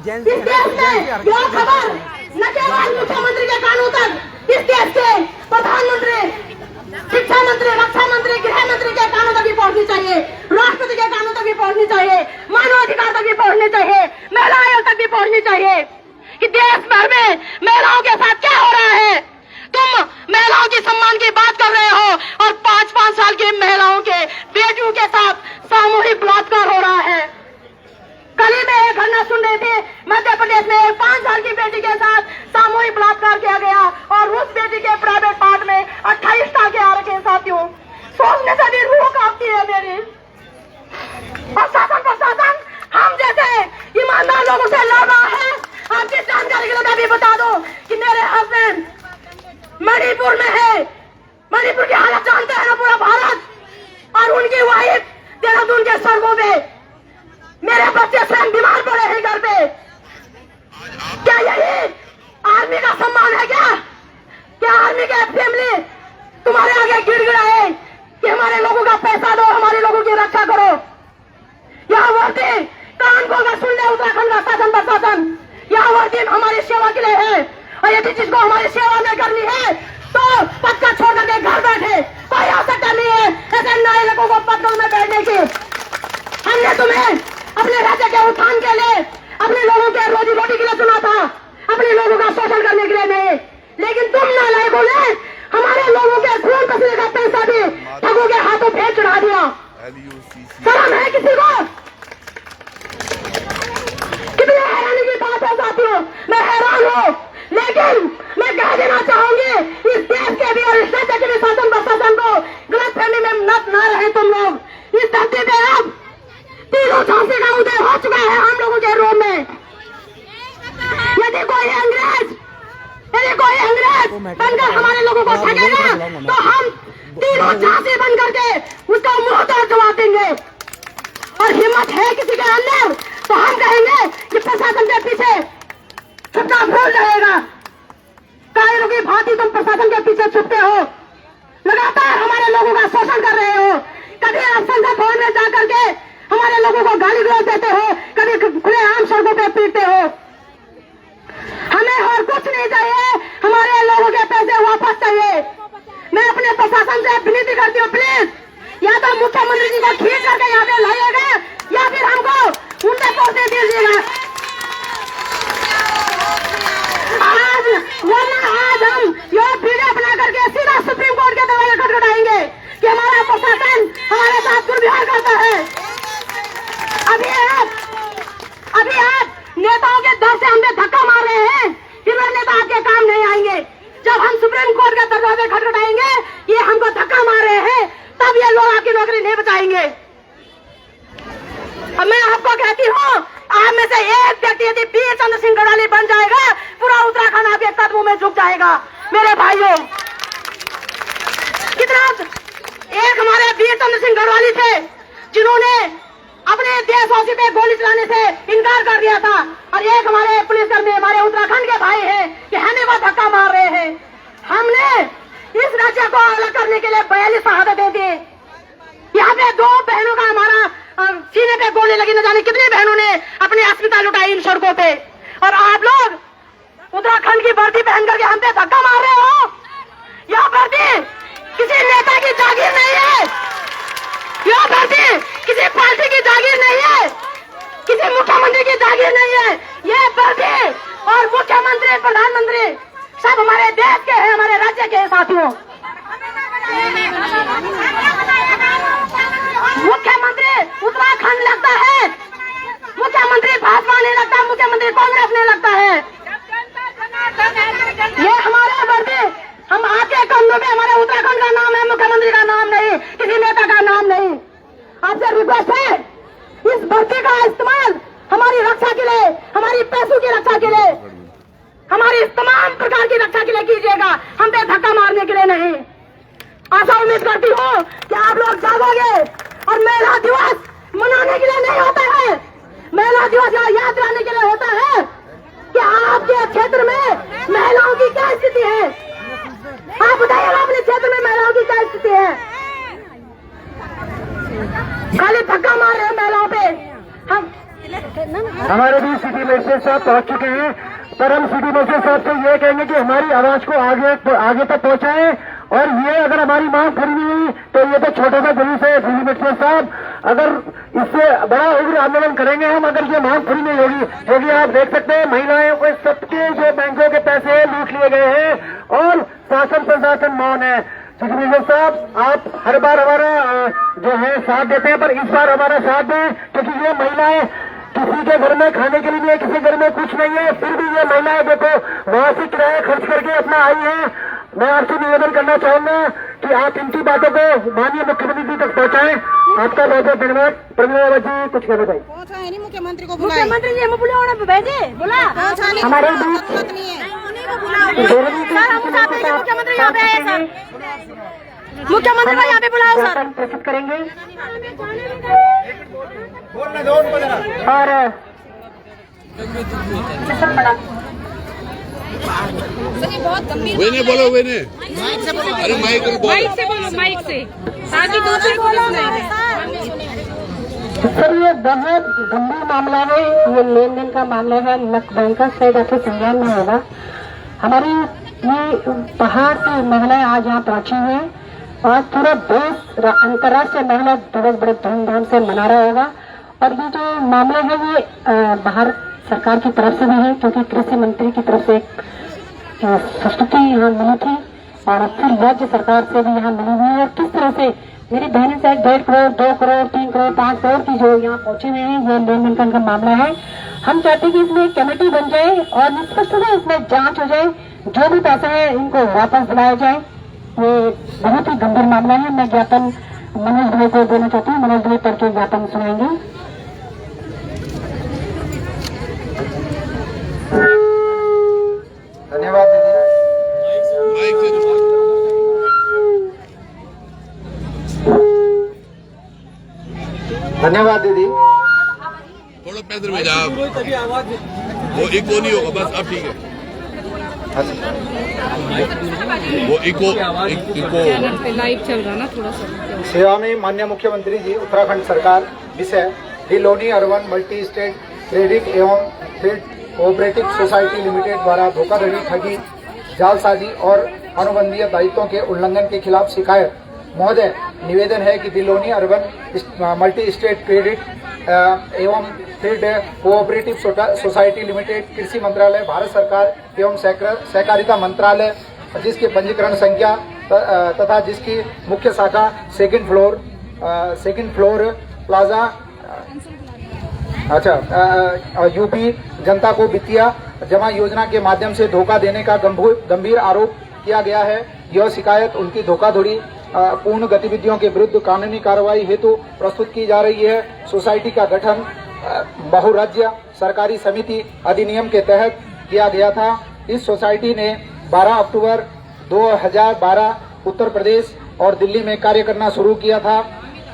इस देश में यह खबर न केवल मुख्यमंत्री के कानों तक, इस देश के प्रधानमंत्री, शिक्षा मंत्री, रक्षा मंत्री, गृह मंत्री के कानों तक भी पहुंचनी चाहिए, राष्ट्रपति के कानों तक भी पहुंचनी चाहिए, मानवाधिकार तक भी पहुंचनी चाहिए, महिला आयोग तक भी पहुंचनी चाहिए कि देश भर में महिलाओं के साथ क्या हो रहा है। तुम महिलाओं के सम्मान की बात कर रहे हो और 5-5 साल की महिलाओं के बेटियों के साथ सामूहिक बलात्कार हो रहा है। कल ही में एक घटना सुन रही थी, मध्य प्रदेश में एक 5 साल की बेटी के साथ सामूहिक बलात्कार किया गया और उस बेटी के प्राइवेट पार्ट में 28 साल के आरक्षण साथियों, सोचने से भी रूह कांपती है मेरी। प्रशासन हम जैसे ईमानदार लोगों से लड़ रहा है। आपकी जानकारी के लिए मैं भी बता दूं कि मेरे हस्बैंड मणिपुर में है, मणिपुर की हालत जानते हैं ना पूरा भारत, और उनकी वाइफ देहरादून के सड़कों पे, मेरे बच्चे स्वयं बीमार पड़े हैं घर पे। क्या यही आर्मी का सम्मान है क्या आर्मी के फैमिली तुम्हारे आगे गिड़गिड़ाए कि हमारे लोगों का पैसा दो, हमारे लोगों की रक्षा करो। यह वर्दी कान खोल कर सुन ले उत्तराखंड का शासन प्रशासन, यह वर्दी हमारी सेवा के लिए है और यदि जिसको हमारी सेवा नहीं करनी है तो पद का छोड़ करके घर बैठे, कोई आवश्यकता नहीं है ऐसे नए लोगों को पदों में बैठने की। हमने तुम्हें अपने राज्य के उत्थान के लिए, अपने लोगों के रोजी रोटी के लिए चुना था, अपने लोगों का शोषण करने के लिए नहीं। लेकिन तुम नालायकों ने हमारे लोगों के खून पसीने का पैसा भी ठगों के हाथों पे चढ़ा दिया। शर्म है किसी को? कितनी हैरानी की बात है साथियों, मैं हैरान हूँ। लेकिन मैं कह देना चाहूंगी इस देश के भी और इस राज्य के भी शासन प्रशासन को गलतफहमी में मत न रहे तुम लोग। इस धरती पे अब तीनों झांसी का उदय हो चुका है हम लोगों के रूप में। यदि कोई अंग्रेज बनकर हमारे लोगों को ठगेगा तो हम तीनों झांसी बन करके उसका मुंह तोड़ जवाब देंगे। और हिम्मत है किसी के अंदर तो हम कहेंगे कि प्रशासन के पीछे छुपना भूल जाएगा। कायरों की भांति तुम प्रशासन के पीछे छुपते हो, लगातार हमारे लोगों का शोषण कर रहे हो। कभी आप संसद भवन में जाकर के हमारे लोगों को गाली गलौज देते हो, कभी खुलेआम सड़कों पे पीटते हो। हमें और कुछ नहीं चाहिए, हमारे लोगों के पैसे वापस चाहिए। मैं अपने प्रशासन से विनती करती हूँ, प्लीज या तो मुख्यमंत्री जी को खींच करके यहाँ पे लाइएगा या फिर हमको उनसे पहुंचे दीजिएगा। आज हम यह वीडियो बना करके सीधा सुप्रीम कोर्ट के दरवाजे खटखटाएंगे कि हमारा प्रशासन हमारे साथ दुर्व्यवहार करता है। अभी आप नेताओं के डर से हमने धक्का मार रहे हैं, इधर नेता आपके काम नहीं आएंगे। जब हम सुप्रीम कोर्ट के दरवाजे खटखटाएंगे, ये हमको धक्का मार रहे हैं, तब ये लोग आपकी नौकरी नहीं बचाएंगे। अब मैं आपको कहती हूँ, आप में से एक व्यक्ति यदि वीर चंद्र सिंह गढ़वाली बन जाएगा, पूरा उत्तराखंड आपके कदमों में झुक जाएगा। मेरे भाइयों, कितना एक हमारे वीर चंद्र सिंह गढ़वाली थे जिन्होंने अपने देशवासी पे गोली चलाने से इनकार कर दिया था, और एक हमारे पुलिसकर्मी हमारे उत्तराखंड के भाई हैं कि हमें वो धक्का मार रहे हैं। हमने इस राज्य को अलग करने के लिए 42 शहादतें दी। यहाँ पे 2 बहनों का हमारा सीने पे गोली लगी, न जाने कितनी बहनों ने अपनी अस्मिता लुटाई इन सड़कों पे, और आप लोग उत्तराखंड की वर्दी पहन करके हम पे धक्का मार रहे हो। यह वर्दी किसी नेता की जागीर नहीं है, यह वर्दी किसी पार्टी की जागीर नहीं है, किसी मुख्यमंत्री की जागीर नहीं है। ये वर्दी और मुख्यमंत्री, प्रधानमंत्री सब हमारे देश के हैं, हमारे राज्य के हैं साथियों। मुख्यमंत्री उत्तराखंड लगता है, मुख्यमंत्री भाजपा नहीं लगता, मुख्यमंत्री कांग्रेस नहीं लगता है। ये हमारे वर्दी, हम आपके कंधों पे, हमारे उत्तराखंड का नाम है, मुख्यमंत्री का नाम नहीं, किसी नेता का नाम नहीं। आपसे रिक्वेस्ट है, इस वर्दी का इस्तेमाल हमारी रक्षा के लिए, हमारी पैसों की रक्षा के लिए, हमारी तमाम प्रकार की रक्षा के लिए कीजिएगा, हम पे धक्का मारने के लिए नहीं। आशा उम्मीद करती हूँ कि आप लोग जागोगे और महिला दिवस मनाने के लिए नहीं होता है, महिला दिवस याद दिलाने के लिए होता है कि आपके क्षेत्र में महिलाओं की क्या स्थिति है। आप बताइएगा अपने क्षेत्र में महिलाओं की क्या स्थिति है। खाली धक्का मार रहे हैं महिलाओं पे। हम हमारे भी सिटी मजिस्ट्रेट साहब पहुंच चुके हैं, पर हम सिटी मजिस्ट्रेट साहब से ये कहेंगे कि हमारी आवाज को आगे तक पहुंचाएं, और ये अगर हमारी मांग पूरी नहीं हुई तो ये तो छोटा सा जुलूस है सिटी मजिस्ट्रेट साहब, अगर इससे बड़ा उग्र आंदोलन करेंगे हम अगर ये मांग पूरी नहीं होगी। क्योंकि आप देख सकते हैं महिलाओं को सबके जो बैंकों के पैसे लूट लिए गए हैं और शासन प्रशासन मौन है। सिटी मजिस्ट्रेट साहब, आप हर बार हमारा जो है साथ देते हैं, पर इस बार हमारा साथ दें, क्योंकि ये महिलाएं किसी के घर में खाने के लिए नहीं है, किसी घर में कुछ नहीं है, फिर भी ये महिलाएं देखो वहां से किराया खर्च करके अपना आई है। मैं आपसे निवेदन करना चाहूंगा कि आप इनकी बातों को माननीय मुख्यमंत्री जी तक पहुंचाएं। आपका बहुत बहुत धन्यवाद। प्रवीण जी कुछ कहना चाहिए? नहीं, मुख्यमंत्री को मुख्यमंत्री जी हम बोला हमारे मुख्यमंत्री यहाँ पे आए सर, मुख्यमंत्री को यहाँ पे बुलाओ सर। प्रस्तुत करेंगे बहुत गंभीर वेने बोलो वेने, अरे माइक से बोलो, माइक से ताकि दूसरे को सर ये बहुत गंभीर मामला है, ये लेन देन का मामला है, बैंक का शायद आपके संज्ञान में होगा। हमारी ये पहाड़ से महिलाएं आज यहाँ पहुंची हैं और पूरा देश अंतर्राष्ट्रीय महिला दिवस बड़े धूमधाम से मना रहा होगा। और ये जो मामला है ये बाहर सरकार की तरफ से भी है, क्योंकि कृषि मंत्री की तरफ से एक संस्तुति यहाँ मिली थी और फिर राज्य सरकार से भी यहाँ मिली हुई है। किस तरह से मेरी बहन से 1.5 करोड़ 2 करोड़ 3 करोड़ 5 करोड़ की जो यहाँ पहुंचे हुए हैं, ये लेन देन का मामला है। हम चाहते हैं कि इसमें कमेटी बन जाए और निष्पक्ष इसमें जांच हो जाए, जो भी पैसा है इनको वापस दिलाया जाए। ये बहुत ही गंभीर मामला है। मैं ज्ञापन मनोज भाई को देना चाहती हूँ, मनोज भाई पढ़ के ज्ञापन सुनाएंगे। धन्यवाद दीदी। धन्यवाद दीदी। थोड़ा पैदल में जाओ, वो इको नहीं होगा बस, अब ठीक है। वो इको लाइव चल रहा ना थोड़ा सा। सेवा में माननीय मुख्यमंत्री जी उत्तराखंड सरकार विषय डिलोनी अर्बन मल्टी स्टेट क्रेडिट एवं ट्रेड कोऑपरेटिव सोसाइटी लिमिटेड द्वारा धोखाधड़ी, ठगी, जालसाजी और अनुबंधीय दायित्वों के उल्लंघन के खिलाफ शिकायत। महोदय, निवेदन है कि डिलोनी अर्बन मल्टी स्टेट क्रेडिट एवं ट्रेड कोऑपरेटिव सोसाइटी लिमिटेड कृषि मंत्रालय, भारत सरकार एवं सहकारिता मंत्रालय, जिसके पंजीकरण संख्या तथा जिसकी मुख्य शाखा सेकंड फ्लोर प्लाजा यूपी जनता को वित्तीय जमा योजना के माध्यम से धोखा देने का गंभीर आरोप किया गया है। यह शिकायत उनकी धोखाधड़ी पूर्ण गतिविधियों के विरुद्ध कानूनी कार्रवाई हेतु प्रस्तुत की जा रही है। सोसाइटी का गठन बहुराज्य सरकारी समिति अधिनियम के तहत किया गया था। इस सोसाइटी ने 12 अक्टूबर 2012 उत्तर प्रदेश और दिल्ली में कार्य करना शुरू किया था।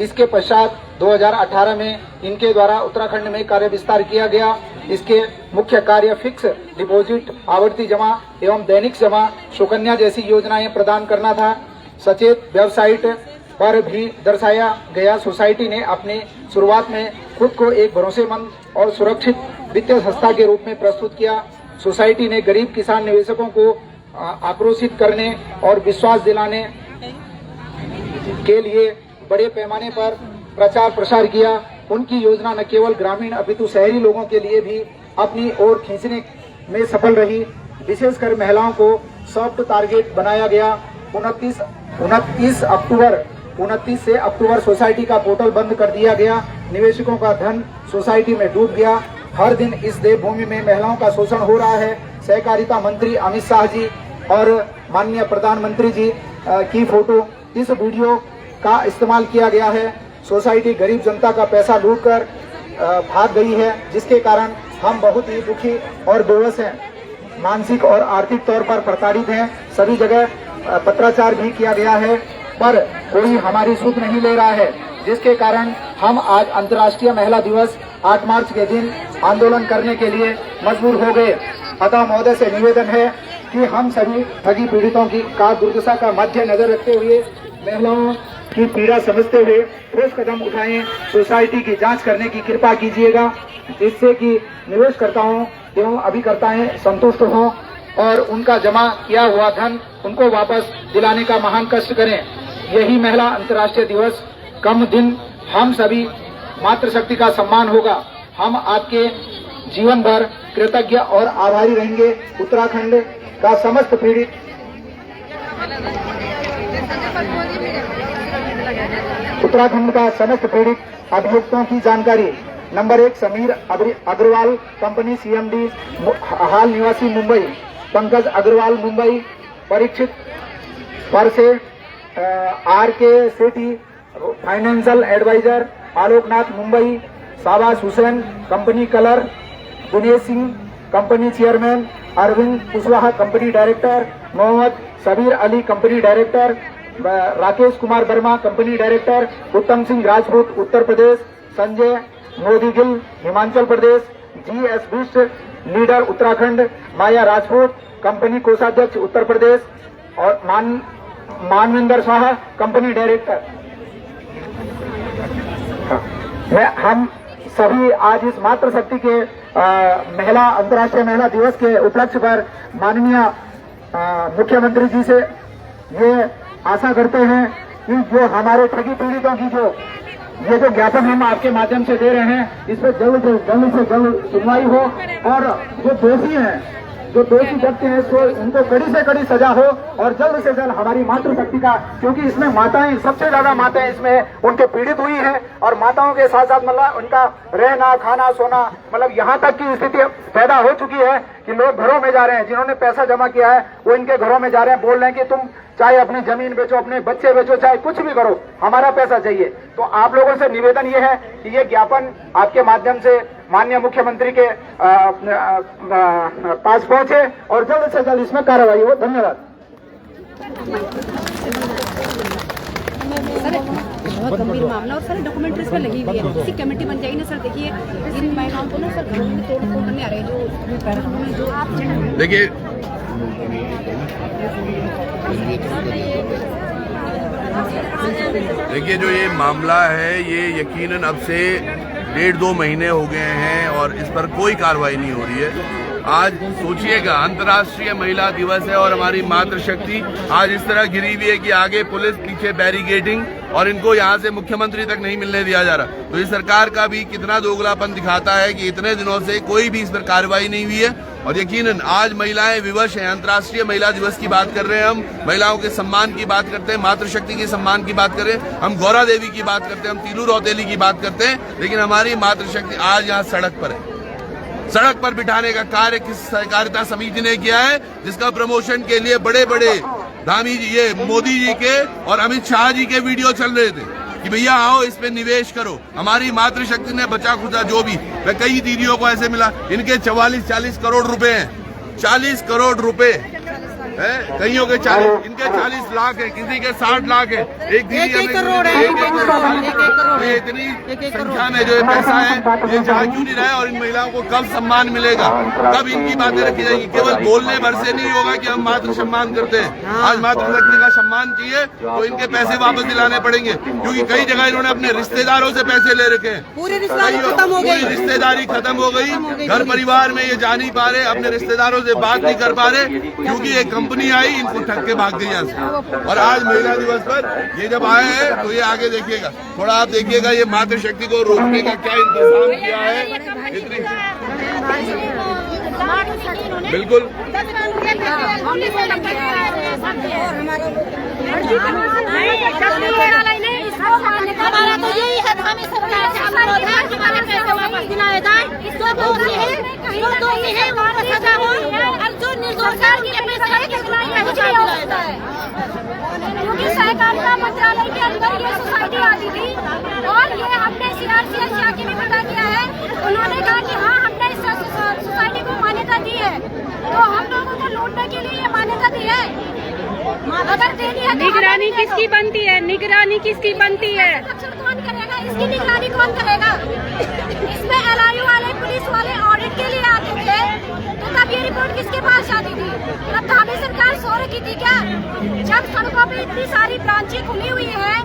इसके पश्चात 2018 में इनके द्वारा उत्तराखंड में कार्य विस्तार किया गया। इसके मुख्य कार्य फिक्स डिपॉजिट, आवर्ती जमा एवं दैनिक जमा, सुकन्या जैसी योजनाएं प्रदान करना था। सचेत वेबसाइट पर भी दर्शाया गया सोसाइटी ने अपनी शुरुआत में खुद को एक भरोसेमंद और सुरक्षित वित्तीय संस्था के रूप में प्रस्तुत किया। सोसाइटी ने गरीब किसान निवेशकों को आक्रोशित करने और विश्वास दिलाने के लिए बड़े पैमाने पर प्रचार प्रसार किया। उनकी योजना न केवल ग्रामीण अपितु शहरी लोगों के लिए भी अपनी ओर खींचने में सफल रही। विशेषकर महिलाओं को सॉफ्ट टारगेट बनाया गया। 29 से अक्टूबर सोसाइटी का पोर्टल बंद कर दिया गया। निवेशकों का धन सोसाइटी में डूब गया। हर दिन इस देवभूमि में महिलाओं का शोषण हो रहा है। सहकारिता मंत्री अमित शाह जी और माननीय प्रधानमंत्री जी की फोटो इस वीडियो का इस्तेमाल किया गया है। सोसाइटी गरीब जनता का पैसा लूटकर भाग गई है, जिसके कारण हम बहुत ही दुखी और बेबस हैं। मानसिक और आर्थिक तौर पर प्रताड़ित हैं। सभी जगह पत्राचार भी किया गया है, पर कोई हमारी सुध नहीं ले रहा है, जिसके कारण हम आज अंतर्राष्ट्रीय महिला दिवस 8 मार्च के दिन आंदोलन करने के लिए मजबूर हो गए। अतः महोदय से निवेदन है कि हम सभी ठगी पीड़ितों की दुर्दशा का मध्य नजर रखते हुए महिलाओं की पीड़ा समझते हुए ठोस कदम उठाएं, सोसाइटी की जांच करने की कृपा कीजिएगा, जिससे कि निवेशकर्ताओं एवं अभिकर्ताएं संतुष्ट हों और उनका जमा किया हुआ धन उनको वापस दिलाने का महान कष्ट करें। यही महिला अंतर्राष्ट्रीय दिवस कम दिन हम सभी मातृशक्ति का सम्मान होगा। हम आपके जीवन भर कृतज्ञ और आभारी रहेंगे। उत्तराखंड का समस्त पीड़ित अभियुक्तों की जानकारी। Number 1 Sameer Agarwal company CMD हाल निवासी मुंबई, पंकज अग्रवाल मुंबई, परीक्षित परसे RK Sethi financial adviser Aloknath Mumbai, शाबाश हुसैन कंपनी कलर, Dinesh Singh company chairman, Arvind Kushwaha company director, Mohammad Sabir Ali company director, Rakesh Kumar Verma company director, Uttam Singh Rajput Uttar Pradesh, Sanjay Modi Gill Himachal Pradesh, GS Bisht leader Uttarakhand, Maya Rajput company कोषाध्यक्ष उत्तर प्रदेश और मानविंदर शाह कंपनी डायरेक्टर। हम सभी आज इस मातृशक्ति के महिला अंतर्राष्ट्रीय महिला दिवस के उपलक्ष्य पर माननीय मुख्यमंत्री जी से ये आशा करते हैं कि जो हमारे ठगी पीड़ितों की ये जो ज्ञापन हम आपके माध्यम से दे रहे हैं, इस पर जल्द से जल्द सुनवाई हो और जो दोषी हैं, जो दोषी व्यक्ति हैं, सो उनको कड़ी से कड़ी सजा हो और जल्द से जल्द हमारी मातृशक्ति का, क्योंकि इसमें माताएं सबसे ज्यादा माताएं इसमें उनके पीड़ित हुई हैं और माताओं के साथ साथ मतलब उनका रहना खाना सोना मतलब यहाँ तक की स्थिति पैदा हो चुकी है कि लोग घरों में जा रहे हैं, जिन्होंने पैसा जमा किया है वो इनके घरों में जा रहे हैं, बोल रहे हैं कि तुम चाहे अपनी जमीन बेचो, अपने बच्चे बेचो, चाहे कुछ भी करो, हमारा पैसा चाहिए। तो आप लोगों से निवेदन ये है कि ये ज्ञापन आपके माध्यम से माननीय मुख्यमंत्री के पास पहुंचे और जल्द से जल्द इसमें कार्रवाई हो। धन्यवाद। बहुत गंभीर मामला और सारे डॉक्यूमेंट्रीज पे लगी हुई है। किसी कमेटी बन जाएगी ना सर। देखिए इन महिलाओं को ना सर घरों में तोड़ फोड़ करने आ रहे हैं जो आप देखिए जो ये मामला है ये यकीनन अब से 1.5-2 महीने हो गए हैं और इस पर कोई कार्रवाई नहीं हो रही है। आज सोचिएगा अंतर्राष्ट्रीय महिला दिवस है और हमारी मातृशक्ति आज इस तरह गिरी हुई है कि आगे पुलिस पीछे बैरिकेडिंग और इनको यहाँ से मुख्यमंत्री तक नहीं मिलने दिया जा रहा। तो इस सरकार का भी कितना दोगलापन दिखाता है कि इतने दिनों से कोई भी इस पर कार्रवाई नहीं हुई है। और यकीनन आज महिलाएं विवश हैं। अंतर्राष्ट्रीय महिला दिवस की बात कर रहे हैं, हम महिलाओं के सम्मान की बात करते हैं, मातृशक्ति के सम्मान की बात करें, हम गौरा देवी की बात करते हैं, हम तीलू रौतेली की बात करते हैं, लेकिन हमारी मातृशक्ति आज यहाँ सड़क पर है। सड़क पर बिठाने का कार्य किस सहकारिता समिति ने किया है, जिसका प्रमोशन के लिए बड़े बड़े धामी जी, ये मोदी जी के और अमित शाह जी के वीडियो चल रहे थे कि भैया आओ इस पे निवेश करो। हमारी मातृशक्ति ने बचा खुचा जो भी, मैं कई दीदियों को ऐसे मिला, इनके 44-40 करोड़ रुपए हैं, 40 करोड़ रुपए है, कईयों के 40, इनके 40 लाख है, किसी के 60 लाख है, एक दीदी करोड़ है, इतनी संख्या में जो पैसा है ये जा क्यों नहीं रहा है और इन महिलाओं को कब सम्मान मिलेगा, कब इनकी बातें रखी जाएगी। केवल बोलने भर से नहीं होगा कि हम मातृ सम्मान करते हैं। आज मातृशक्ति का सम्मान चाहिए तो इनके पैसे वापस दिलाने पड़ेंगे, क्योंकि कई जगह इन्होंने अपने रिश्तेदारों से पैसे ले रखे हैं, पूरी रिश्तेदारी खत्म हो गई, घर परिवार में ये जा नहीं पा रहे, अपने रिश्तेदारों से बात नहीं कर पा रहे, क्योंकि एक कंपनी आई इनको ठग के भाग गई यहाँ से। और आज महिला दिवस पर ये जब आए हैं तो ये आगे देखिएगा, थोड़ा आप देखिएगा ये मातृशक्ति को रोकने का क्या इंतजाम किया है। इतनी बिल्कुल हमारा तो यही है, हमें सरकार से अनुरोध है कि हमारे पैसे वापस दिलाए जाए। जो दोषी है वापस सजा हो और जो निर्दोष है क्योंकि सहकारिता मंत्रालय के अंदर ये सोसाइटी आती थी और ये हमने CRCS जाके भी पता किया है। उन्होंने कहा कि हाँ हमने इस सोसाइटी को मान्यता दी है, तो हम लोगों को लूटने के लिए ये मान्यता दी है। अगर देनी है निगरानी किसकी बनती है? निगरानी किसकी बनती है? कौन करेगा इसकी निगरानी? कौन करेगा? इसमें LIU वाले पुलिस वाले ऑडिट के लिए आते थे, तो तब ये रिपोर्ट किसके पास जाती थी? तब धामी सरकार सो रखी थी क्या? जब सड़कों पे इतनी सारी ब्रांचें खुली हुई है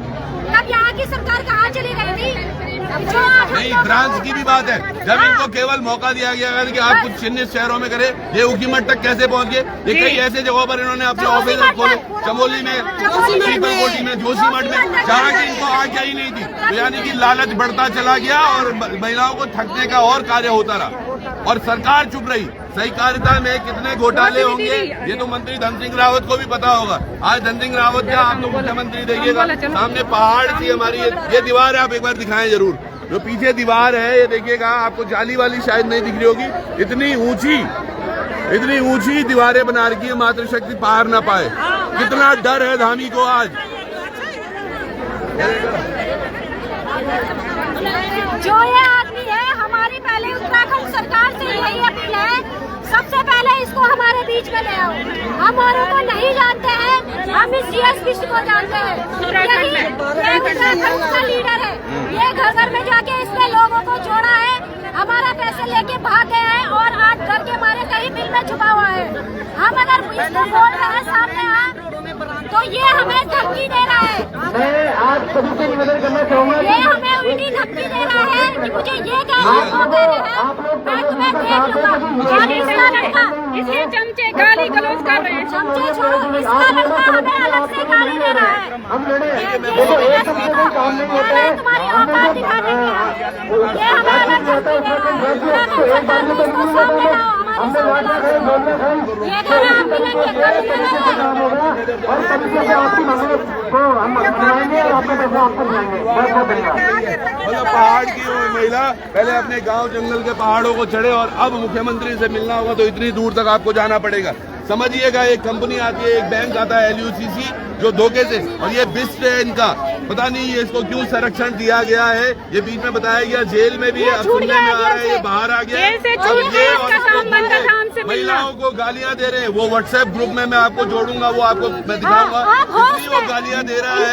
नहीं, ब्रांच की भी बात है। जब इनको केवल मौका दिया गया कि आप कुछ चिन्हित शहरों में करें, ये ऊखीमठ तक कैसे पहुंच गए? ये कई ऐसे जगहों पर इन्होंने अपने ऑफिस खोले, चमोली में, पीपलकोटी में, जोशीमठ में, जहाँ की इनको आज्ञा ही नहीं थी। तो यानी कि लालच बढ़ता चला गया और महिलाओं को ठगने का और कार्य होता रहा और सरकार चुप रही। सहकारिता में कितने घोटाले होंगे ये तो मंत्री धन सिंह रावत को भी पता होगा। आज धन सिंह रावत क्या, आप तो मुख्यमंत्री देखिएगा, सामने पहाड़ थी हमारी, ये दीवार है, आप एक बार दिखाएं जरूर। जो पीछे दीवार है ये देखिएगा, आपको जाली वाली शायद नहीं दिख रही होगी, इतनी ऊंची दीवारें बना रखी है, मातृशक्ति पार ना पाए। कितना डर है धामी को आज। जो ये आदमी है, हमारी पहले उत्तराखंड सरकार से यही अपील है, सबसे पहले इसको हमारे बीच में ले आओ। हम औरों को नहीं जानते हैं, हम इस जीएस विश्व को जानते हैं। यही उत्तराखंड का लीडर है। ये घर घर में जाके इसने लोगों को जोड़ा है, हमारा पैसे लेके भाग गया है और आज डर के मारे कहीं बिल में छुपा हुआ है। हम अगर इसको बोल रहे हैं सामने तो ये हमें धमकी दे रहा है। मैं आज सभी से निवेदन करना चाहूँगा, ये हमें उल्टी धमकी दे रहा है कि मुझे ये कह रहे हैं, मैं तुम्हें देख लूंगा। और इसका लड़का, इसके चमचे गाली गलौज कर रहे हैं। चमचे छोड़ो, इसका लड़का हमें अलग से गाली दे रहा है। हम लड़े, तुम्हारी औकात दिखाने की, ये हमें अलग धमकी दे रहा है। इसको सामने लाओ, हमने वादा है, बोलना है, ये कह रहा आप मिलेंगे, काम होगा और सभी से आपकी मांगों को हम सुनाएंगे और आपके पैसे आपको सुनाएंगे। बहुत बहुत धन्यवाद। मतलब पहाड़ की वो महिला पहले अपने गांव जंगल के पहाड़ों को चढ़े और अब मुख्यमंत्री से मिलना होगा तो इतनी दूर तक आपको जाना पड़ेगा। समझिएगा, एक कंपनी आती है, एक बैंक आता है LUCC, जो धोखे से, और ये बिस्ट है इनका, पता नहीं ये इसको क्यों संरक्षण दिया गया है। ये बीच में बताया गया जेल में भी है, अब सुनने में आ रहा है ये बाहर आ गया है। अब ये और महिलाओं को गालियां दे रहे हैं। वो व्हाट्सएप ग्रुप में मैं आपको जोड़ूंगा, वो आपको मैं दिखाऊंगा कितनी वो गालियां दे रहा है।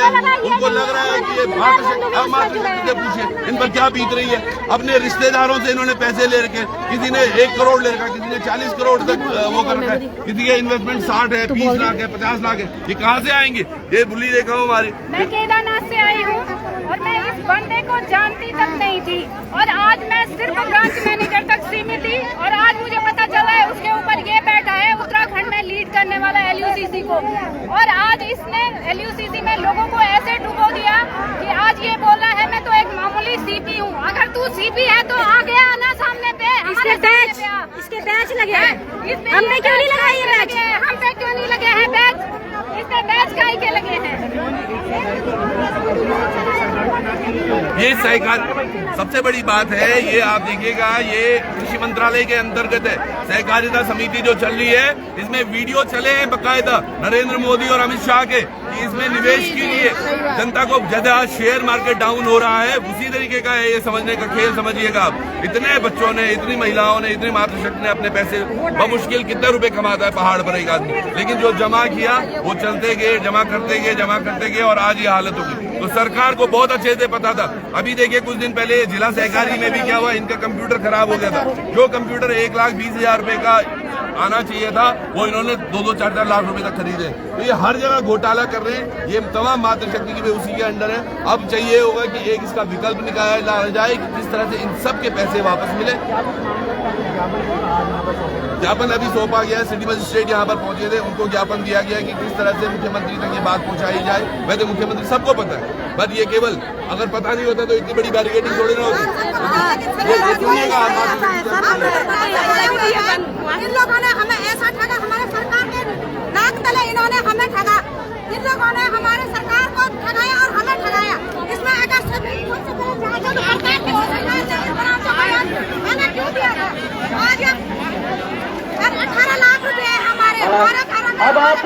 उनको लग रहा है कि ये मातृशक्ति से पूछिए इन पर क्या बीत रही है। अपने रिश्तेदारों से इन्होंने पैसे ले रखे, किसी ने 1 करोड़ ले रखा, किसी ने 40 करोड़ तक वो कर रखा है, किसी का इन्वेस्टमेंट 60 है, 20 लाख है, 50 लाख है। ये कहाँ से आएंगे? ये बुली देखा हूँ हमारी। मैं केदारनाथ से आई हूँ और मैं इस बंदे को जानती तक नहीं थी और आज मैं सिर्फ ब्रांच मैनेजर तक सीमित थी और आज मुझे पता चला है उसके ऊपर ये बैठा है उत्तराखंड में लीड करने वाला LUCC को। और आज इसने LUCC में लोगों को ऐसे डुबो दिया कि आज ये बोला है मैं तो एक मामूली CP हूँ। अगर तू CP है तो आ गया आना सामने पे। इसके बैच लगे हैं, हमने क्यों नहीं लगाए ये बैच? हम पे क्यों नहीं लगे हैं बैच? इसमें बैच काहे के लगे हैं? ये सहकार सबसे बड़ी बात है। ये आप देखिएगा, ये कृषि मंत्रालय के अंतर्गत है। सहकारिता समिति जो चल रही है, इसमें वीडियो चले हैं बकायदा नरेंद्र मोदी और अमित शाह के कि इसमें निवेश कीजिए, जनता को ज्यादा शेयर मार्केट डाउन हो रहा है। उसी तरीके का है ये समझने का खेल। समझिएगा आप, इतने बच्चों ने, इतनी महिलाओं ने, इतनी मातृशक्ति ने अपने पैसे बमुश्किल कितने रुपए कमाता है पहाड़ पर एक आदमी, लेकिन जो जमा किया वो चलते गए, जमा करते गए और आज ये हालत होगी। तो सरकार को बहुत अच्छे से पता था। अभी देखिए कुछ दिन पहले जिला सहकारी में भी क्या हुआ, इनका कंप्यूटर खराब हो गया था। जो कंप्यूटर 1,20,000 रुपए का आना चाहिए था वो इन्होंने 2-2, 4-4 लाख रुपए तक खरीदे। तो ये हर जगह घोटाला कर रहे हैं। ये तमाम मातृशक्ति की भी उसी के अंडर है। अब चाहिए होगा कि एक इसका विकल्प निकाला जाए कि किस तरह से इन सब के पैसे वापस मिले। ज्ञापन अभी सौंपा गया है, सिटी मजिस्ट्रेट यहाँ पर पहुंचे थे, उनको ज्ञापन दिया गया है कि किस तरह से मुख्यमंत्री तक ये बात पहुंचाई जाए। वैसे मुख्यमंत्री सबको पता है, बट ये केवल अगर पता नहीं होता तो इतनी बड़ी बैरिकेडिंग थोड़ी ना होती। इन लोगों ने हमें ऐसा ठगा, हमारे सरकार के नाक तले इन्होंने हमें ठगा। इन लोगों ने हमारे सरकार को ठगाया और हमें ठगाया। इसमें अगर हमें क्यों दिया था? आज 18 लाख रुपए हमारे अब आप